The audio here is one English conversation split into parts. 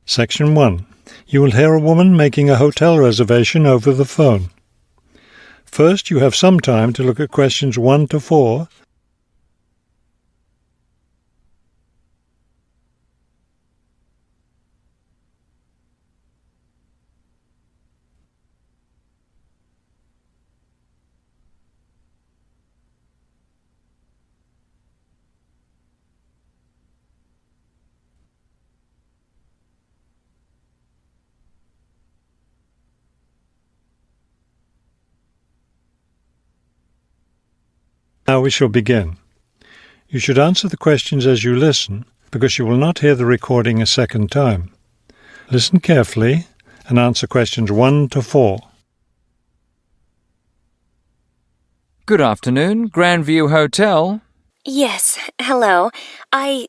Section 1. You will hear a woman making a hotel reservation over the phone. First, you have some time to look at questions 1 to 4. Now we shall begin. You should answer the questions as you listen, because you will not hear the recording a second time. Listen carefully and answer questions 1 to 4. Good afternoon, Grandview Hotel. Yes, hello. I'm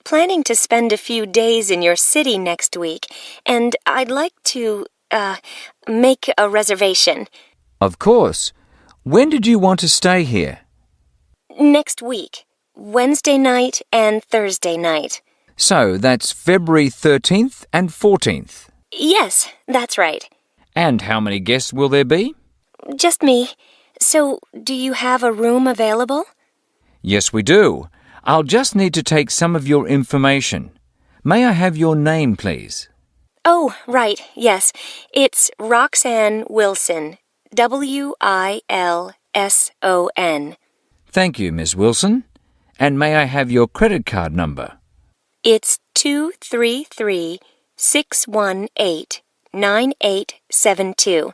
planning to spend a few days in your city next week, and I'd like to, make a reservation. Of course. When did you want to stay here? Next week, Wednesday night and Thursday night. So that's February 13th and 14th. Yes, that's right. And how many guests will there be? Just me. So, do you have a room available? Yes, we do. I'll just need to take some of your information. May I have your name, please? Oh, right, yes. It's Roxanne Wilson. Wilson. Thank you, Miss Wilson. And may I have your credit card number? It's 233-618-9872.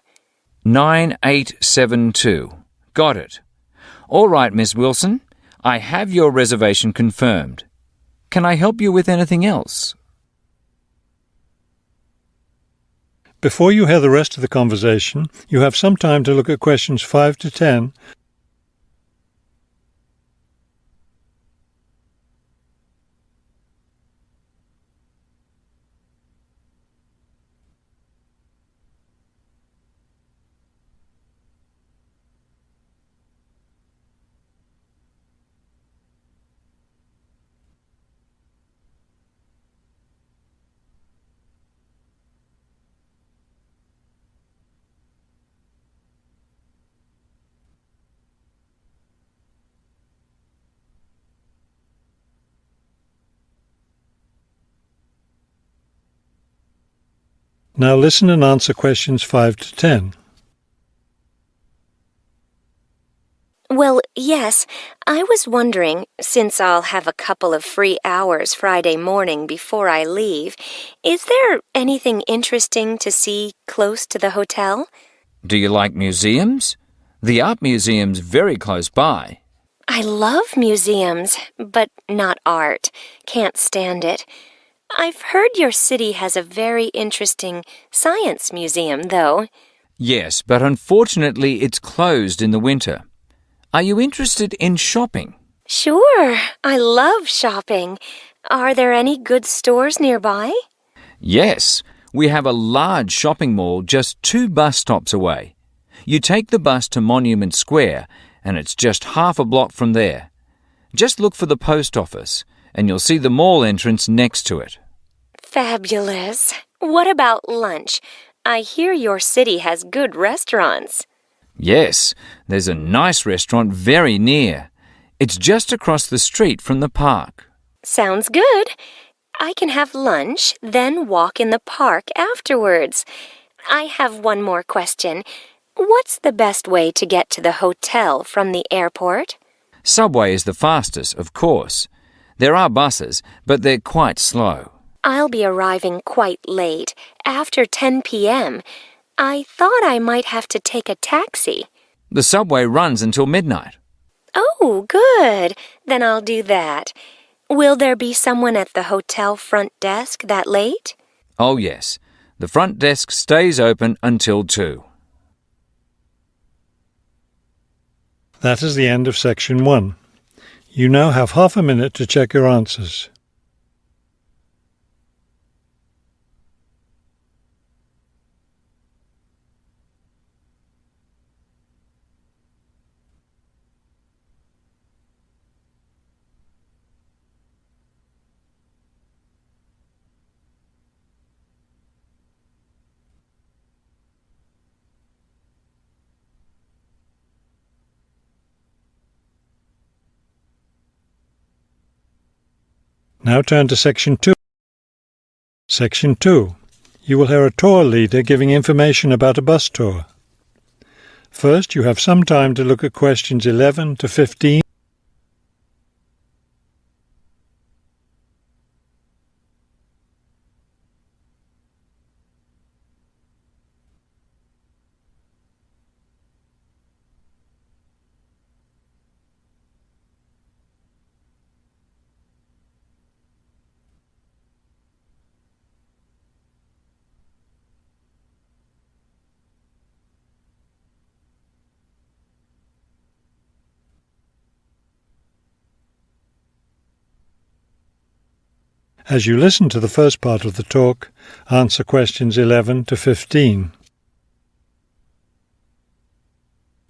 9872. Got it. All right, Miss Wilson. I have your reservation confirmed. Can I help you with anything else? Before you hear the rest of the conversation, you have some time to look at questions 5 to 10. Now listen and answer questions 5 to 10. Well, yes, I was wondering, since I'll have a couple of free hours Friday morning before I leave, is there anything interesting to see close to the hotel? Do you like museums? The art museum's very close by. I love museums, but not art. Can't stand it. I've heard your city has a very interesting science museum, though. Yes, but unfortunately it's closed in the winter. Are you interested in shopping? Sure, I love shopping. Are there any good stores nearby? Yes, we have a large shopping mall just 2 bus stops away. You take the bus to Monument Square, and it's just half a block from there. Just look for the post office, and you'll see the mall entrance next to it. Fabulous. What about lunch? I hear your city has good restaurants. Yes, there's a nice restaurant very near. It's just across the street from the park. Sounds good. I can have lunch, then walk in the park afterwards. I have one more question. What's the best way to get to the hotel from the airport? Subway is the fastest, of course. There are buses, but they're quite slow. I'll be arriving quite late, after 10 p.m. I thought I might have to take a taxi. The subway runs until midnight. Oh, good. Then I'll do that. Will there be someone at the hotel front desk that late? Oh, yes. The front desk stays open until 2. That is the end of section 1. You now have half a minute to check your answers. Now turn to Section 2. Section 2. You will hear a tour leader giving information about a bus tour. First, you have some time to look at questions 11 to 15. As you listen to the first part of the talk, answer questions 11 to 15.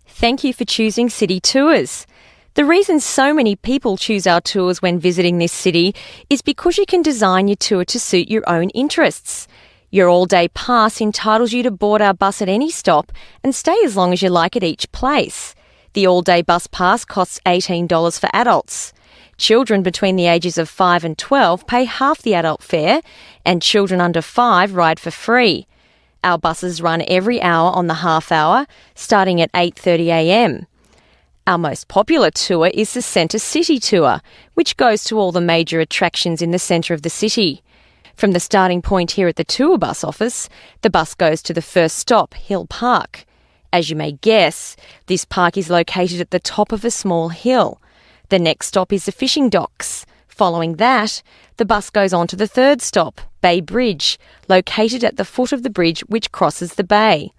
Thank you for choosing City Tours. The reason so many people choose our tours when visiting this city is because you can design your tour to suit your own interests. Your all-day pass entitles you to board our bus at any stop and stay as long as you like at each place. The all-day bus pass costs $18 for adults. Children between the ages of 5 and 12 pay half the adult fare, and children under 5 ride for free. Our buses run every hour on the half hour, starting at 8:30 a.m. Our most popular tour is the Centre City Tour, which goes to all the major attractions in the centre of the city. From the starting point here at the tour bus office, the bus goes to the first stop, Hill Park. As you may guess, this park is located at the top of a small hill. The next stop is the fishing docks. Following that, the bus goes on to the third stop, Bay Bridge, located at the foot of the bridge which crosses the bay.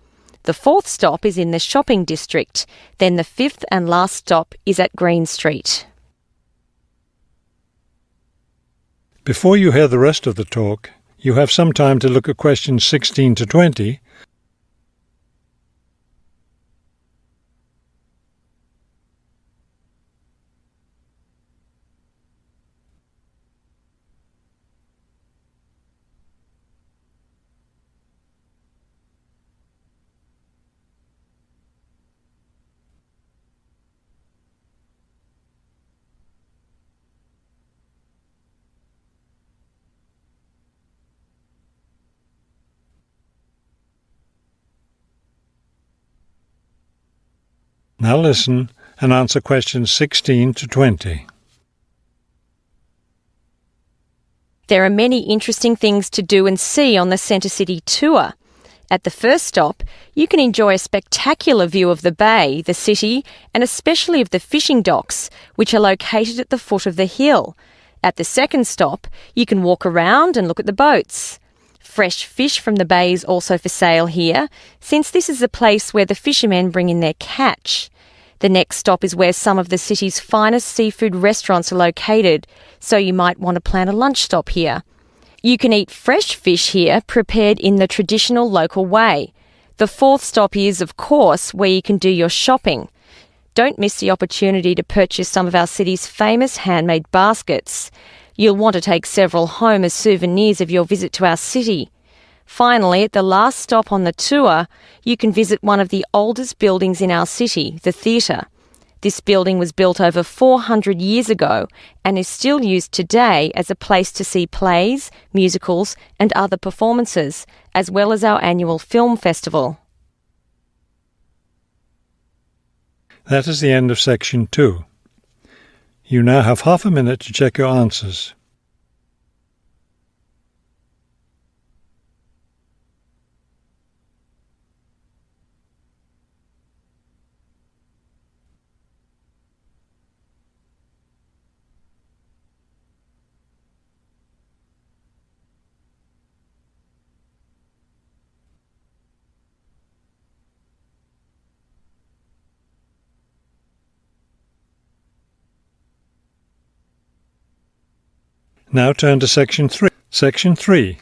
The fourth stop is in the shopping district. Then the fifth and last stop is at Green Street. Before you hear the rest of the talk, you have some time to look at questions 16 to 20. Now listen and answer questions 16 to 20. There are many interesting things to do and see on the Centre City Tour. At the first stop, you can enjoy a spectacular view of the bay, the city, and especially of the fishing docks, which are located at the foot of the hill. At the second stop, you can walk around and look at the boats. Fresh fish from the bay is also for sale here, since this is the place where the fishermen bring in their catch. The next stop is where some of the city's finest seafood restaurants are located, so you might want to plan a lunch stop here. You can eat fresh fish here, prepared in the traditional local way. The fourth stop is, of course, where you can do your shopping. Don't miss the opportunity to purchase some of our city's famous handmade baskets. You'll want to take several home as souvenirs of your visit to our city. Finally, at the last stop on the tour, you can visit one of the oldest buildings in our city, the theatre. This building was built over 400 years ago and is still used today as a place to see plays, musicals and other performances, as well as our annual film festival. That is the end of Section 2. You now have half a minute to check your answers. Now turn to Section 3. Section 3.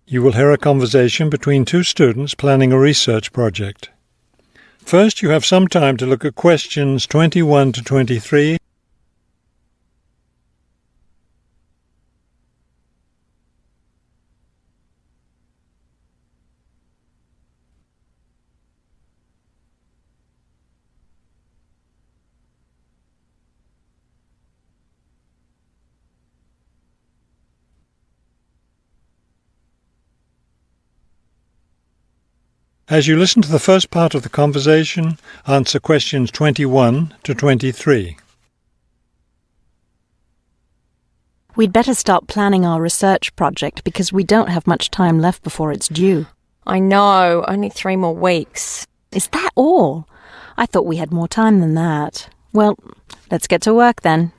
You will hear a conversation between two students planning a research project. First, you have some time to look at questions 21 to 23. As you listen to the first part of the conversation, answer questions 21 to 23. We'd better start planning our research project because we don't have much time left before it's due. I know, only 3 more weeks. Is that all? I thought we had more time than that. Well, let's get to work then.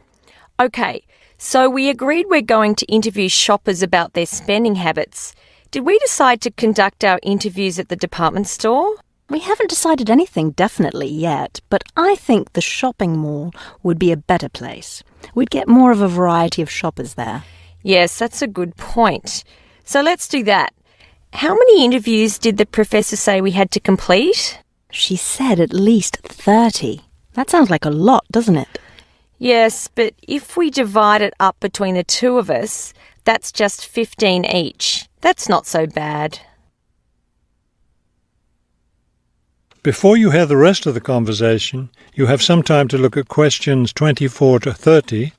Okay, so we agreed we're going to interview shoppers about their spending habits. Did we decide to conduct our interviews at the department store? We haven't decided anything definitely yet, but I think the shopping mall would be a better place. We'd get more of a variety of shoppers there. Yes, that's a good point. So let's do that. How many interviews did the professor say we had to complete? She said at least 30. That sounds like a lot, doesn't it? Yes, but if we divide it up between the 2 of us, that's just 15 each. That's not so bad. Before you hear the rest of the conversation, you have some time to look at questions 24 to 30.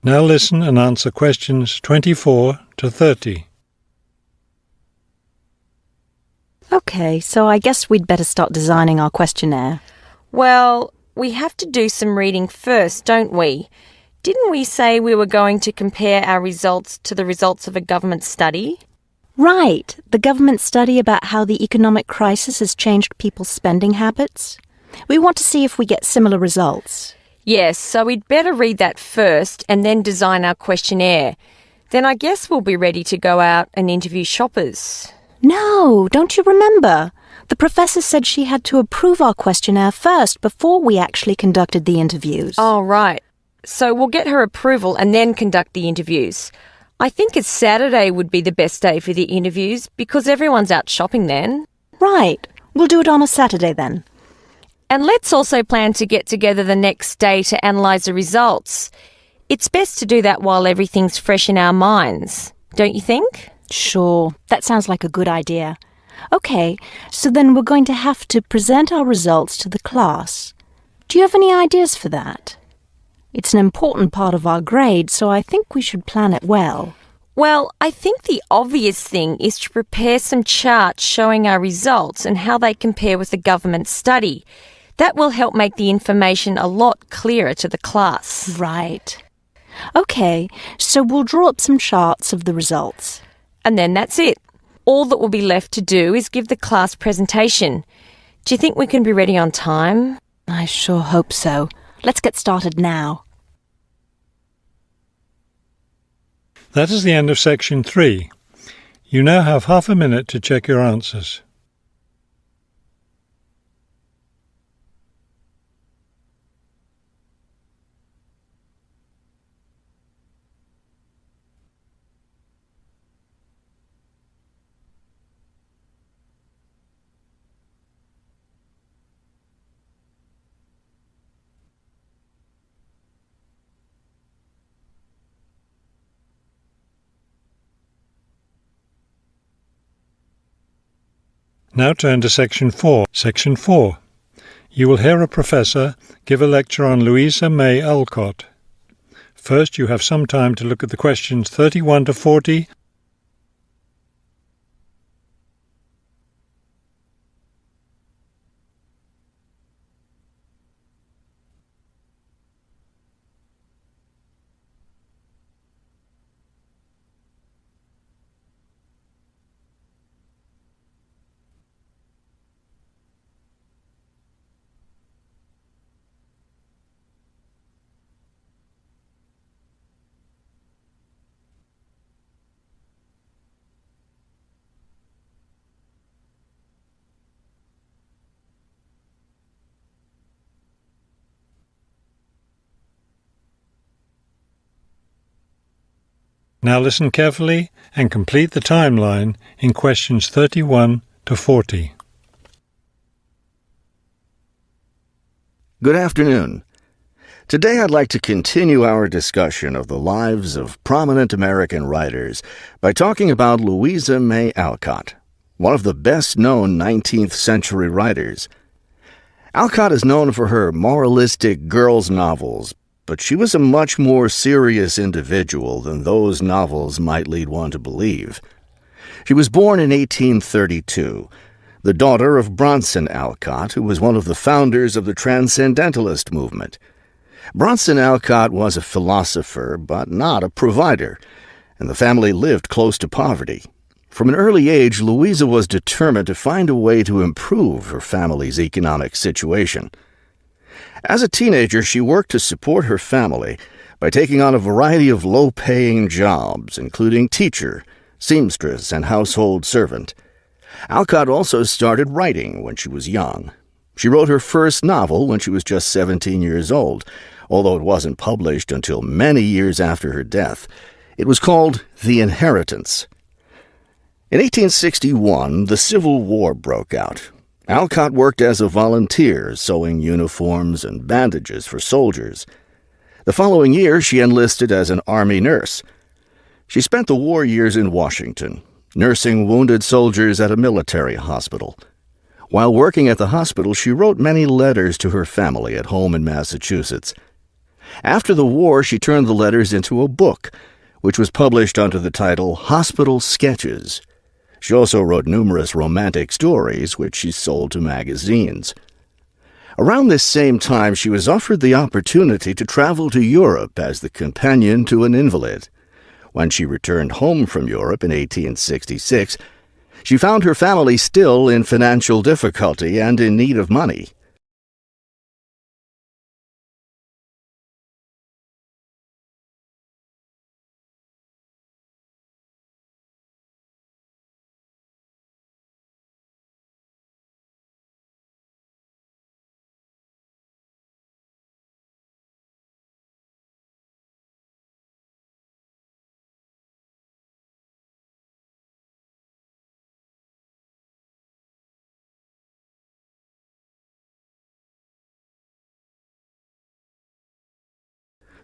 Now listen and answer questions 24 to 30. Okay, so I guess we'd better start designing our questionnaire. Well, we have to do some reading first, don't we? Didn't we say we were going to compare our results to the results of a government study? Right, the government study about how the economic crisis has changed people's spending habits. We want to see if we get similar results. Yes, so we'd better read that first and then design our questionnaire. Then I guess we'll be ready to go out and interview shoppers. No, don't you remember? The professor said she had to approve our questionnaire first before we actually conducted the interviews. Oh, right. So we'll get her approval and then conduct the interviews. I think a Saturday would be the best day for the interviews because everyone's out shopping then. Right, we'll do it on a Saturday then. And let's also plan to get together the next day to analyse the results. It's best to do that while everything's fresh in our minds, don't you think? Sure, that sounds like a good idea. Okay, so then we're going to have to present our results to the class. Do you have any ideas for that? It's an important part of our grade, so I think we should plan it well. Well, I think the obvious thing is to prepare some charts showing our results and how they compare with the government study. That will help make the information a lot clearer to the class. Right. Okay, so we'll draw up some charts of the results. And then that's it. All that will be left to do is give the class presentation. Do you think we can be ready on time? I sure hope so. Let's get started now. That is the end of section 3. You now have half a minute to check your answers. Now turn to Section 4. Section 4. You will hear a professor give a lecture on Louisa May Alcott. First, you have some time to look at the questions 31 to 40. Now listen carefully and complete the timeline in questions 31 to 40. Good afternoon. Today I'd like to continue our discussion of the lives of prominent American writers by talking about Louisa May Alcott, one of the best-known 19th century writers. Alcott is known for her moralistic girls' novels, but she was a much more serious individual than those novels might lead one to believe. She was born in 1832, the daughter of Bronson Alcott, who was one of the founders of the Transcendentalist movement. Bronson Alcott was a philosopher, but not a provider, and the family lived close to poverty. From an early age, Louisa was determined to find a way to improve her family's economic situation. As a teenager, she worked to support her family by taking on a variety of low-paying jobs, including teacher, seamstress, and household servant. Alcott also started writing when she was young. She wrote her first novel when she was just 17 years old, although it wasn't published until many years after her death. It was called The Inheritance. In 1861, the Civil War broke out. Alcott worked as a volunteer, sewing uniforms and bandages for soldiers. The following year, she enlisted as an Army nurse. She spent the war years in Washington, nursing wounded soldiers at a military hospital. While working at the hospital, she wrote many letters to her family at home in Massachusetts. After the war, she turned the letters into a book, which was published under the title Hospital Sketches. She also wrote numerous romantic stories, which she sold to magazines. Around this same time, she was offered the opportunity to travel to Europe as the companion to an invalid. When she returned home from Europe in 1866, she found her family still in financial difficulty and in need of money.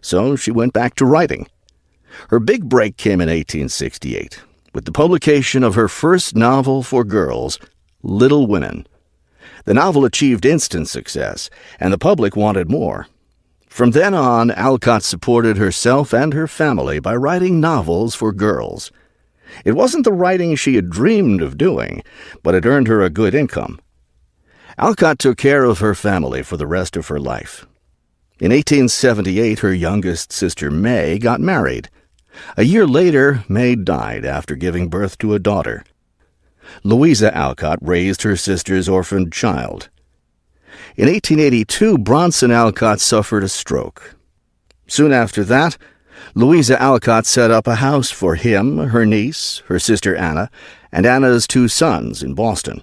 So she went back to writing. Her big break came in 1868, with the publication of her first novel for girls, Little Women. The novel achieved instant success, and the public wanted more. From then on, Alcott supported herself and her family by writing novels for girls. It wasn't the writing she had dreamed of doing, but it earned her a good income. Alcott took care of her family for the rest of her life. In 1878, her youngest sister May got married. A year later, May died after giving birth to a daughter. Louisa Alcott raised her sister's orphaned child. In 1882, Bronson Alcott suffered a stroke. Soon after that, Louisa Alcott set up a house for him, her niece, her sister Anna, and Anna's 2 sons in Boston.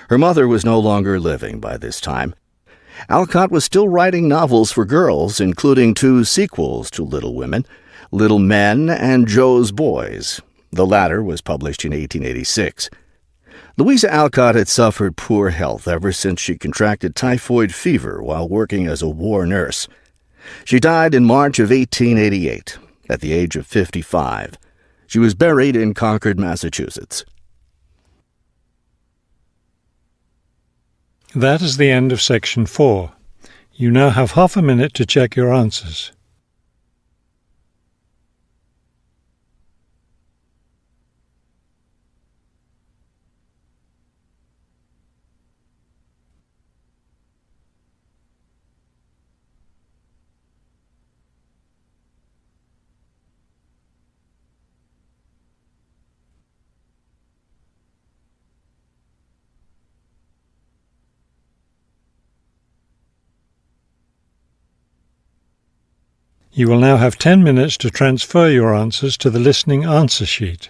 Her mother was no longer living by this time. Alcott was still writing novels for girls, including 2 sequels to Little Women, Little Men and Joe's Boys. The latter was published in 1886. Louisa Alcott had suffered poor health ever since she contracted typhoid fever while working as a war nurse. She died in March of 1888, at the age of 55. She was buried in Concord, Massachusetts. That is the end of section 4. You now have half a minute to check your answers. You will now have 10 minutes to transfer your answers to the listening answer sheet.